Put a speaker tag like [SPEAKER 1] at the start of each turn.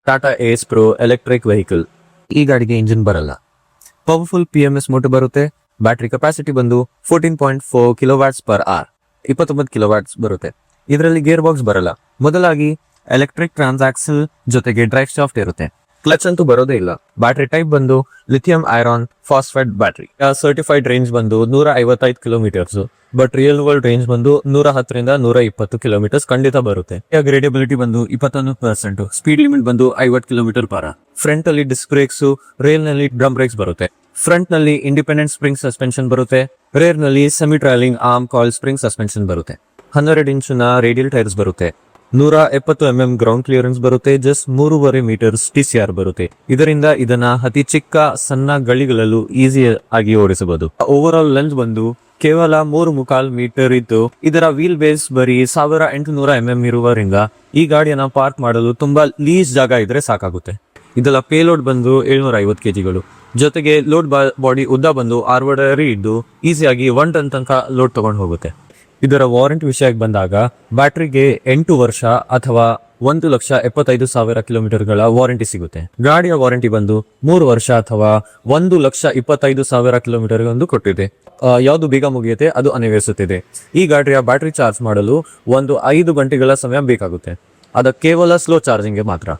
[SPEAKER 1] ಟಾಟಾ ಏಸ್ pro electric vehicle. ಈ ಗಾಡಿಗೆ engine ಬರಲ್ಲ. ಪವರ್ಫುಲ್ PMS ಮೋಟರ್ ಬರುತ್ತೆ. ಬ್ಯಾಟರಿ ಕೆಪಾಸಿಟಿ ಬಂದು 14.4 ಕಿಲೋವ್ಯಾಟ್ಸ್ ಪರ್ ಅವರ್, 29 ಕಿಲೋವ್ಯಾಟ್ಸ್ ಬರುತ್ತೆ. ಇದರಲ್ಲಿ ಗೇರ್ ಬಾಕ್ಸ್ ಬರಲ್ಲ. ಮೊದಲಾಗಿ ಎಲೆಕ್ಟ್ರಿಕ್ ಟ್ರಾನ್ಸಾಕ್ಸಲ್ ಜೊತೆಗೆ ಡ್ರೈವ್ ಶಾಫ್ಟ್ ಇರುತ್ತೆ. ಕ್ಲಚ್ ಅಂತೂ ಬರೋದೇ ಇಲ್ಲ. ಬ್ಯಾಟರಿ ಟೈಪ್ ಬಂದು lithium iron phosphate battery. Certified range ಬಂದು 155 kilometres. But real world range ಬಂದು 110ರಿಂದ 120 ಕಿಲೋಮೀಟರ್ಸ್ ಖಂಡಿತ ಬರುತ್ತೆ. ಗ್ರೇಡಬಿಲಿಟಿ ಬಂದು 21%. ಸ್ಪೀಡ್ ಲಿಮಿಟ್ ಬಂದು 50 ಕಿಲೋಮೀಟರ್ ಪರ್ ಅವರ್. ಫ್ರಂಟ್ ಅಲ್ಲಿ ಡಿಸ್ಕ್ ಬ್ರೇಕ್ಸ್, ರೇಲ್ ನಲ್ಲಿ ಡ್ರಮ್ ಬ್ರೇಕ್ಸ್ ಬರುತ್ತೆ. ಫ್ರಂಟ್ ನಲ್ಲಿ ಇಂಡಿಪೆಂಡೆಂಟ್ ಸ್ಪ್ರಿಂಗ್ ಸಸ್ಪೆನ್ಷನ್ ಬರುತ್ತೆ. ರೇರ್ ನಲ್ಲಿ ಸೆಮಿ ಟ್ರಾಲಿಂಗ್ ಆರ್ಮ್ ಕಾಲ್ ಸ್ಪ್ರಿಂಗ್ ಸಸ್ಪೆನ್ಷನ್ ಬರುತ್ತೆ. 12 ಇಂಚಿನ ರೇಡಿಯಲ್ ಟೈರ್ಸ್ ಬರುತ್ತೆ. 170 mm ಗ್ರೌಂಡ್ ಕ್ಲಿಯರೆನ್ಸ್ ಬರುತ್ತೆ. ಜಸ್ಟ್ 3.5 ಮೀಟರ್ಸ್ TCR ಬರುತ್ತೆ. ಇದರಿಂದ ಇದನ್ನ ಅತಿ ಚಿಕ್ಕ ಸಣ್ಣ ಗಳಿಗಳಲ್ಲೂ ಈಸಿ ಆಗಿ ಓಡಿಸಬಹುದು. ಓವರ್ ಆಲ್ ಲೆಂತ್ ಬಂದು ಕೇವಲ 3.25 ಮೀಟರ್ ಇದ್ದು, ಇದರ ವೀಲ್ ಬೇಸ್ ಬರೀ 1800 mm ಇರುವುದರಿಂದ ಈ ಗಾಡಿಯನ್ನ ಪಾರ್ಕ್ ಮಾಡಲು ತುಂಬಾ ಲೀಸ್ ಜಾಗ ಇದ್ರೆ ಸಾಕಾಗುತ್ತೆ. ಇದರ ಪೇಲೋಡ್ ಬಂದು 750 kgಗಳು. ಜೊತೆಗೆ ಲೋಡ್ ಬಾಡಿ ಉದ್ದ ಬಂದು 6 ಅಡಿ ಇದ್ದು ಈಸಿಯಾಗಿ 1 ಟನ್ ತನಕ ಲೋಡ್ ತಗೊಂಡು ಹೋಗುತ್ತೆ. ಇದರ ವಾರಂಟಿ ವಿಷಯಕ್ಕೆ ಬಂದಾಗ ಬ್ಯಾಟ್ರಿಗೆ 8 ವರ್ಷ ಅಥವಾ 1,75,000 ಕಿಲೋಮೀಟರ್ಗಳ ವಾರಂಟಿ ಸಿಗುತ್ತೆ. ಗಾಡಿಯ ವಾರಂಟಿ ಬಂದು 3 ವರ್ಷ ಅಥವಾ 1,25,000 ಕಿಲೋಮೀಟರ್ ಒಂದು ಕೊಟ್ಟಿದೆ. ಯಾವುದು ಬೇಗ ಮುಗಿಯುತ್ತೆ ಅದು ಅನ್ವಯಿಸುತ್ತಿದೆ. ಈ ಗಾಡಿಯ ಬ್ಯಾಟರಿ ಚಾರ್ಜ್ ಮಾಡಲು 5 ಗಂಟೆಗಳ ಸಮಯ ಬೇಕಾಗುತ್ತೆ. ಅದು ಕೇವಲ ಸ್ಲೋ ಚಾರ್ಜಿಂಗ್ಗೆ ಮಾತ್ರ.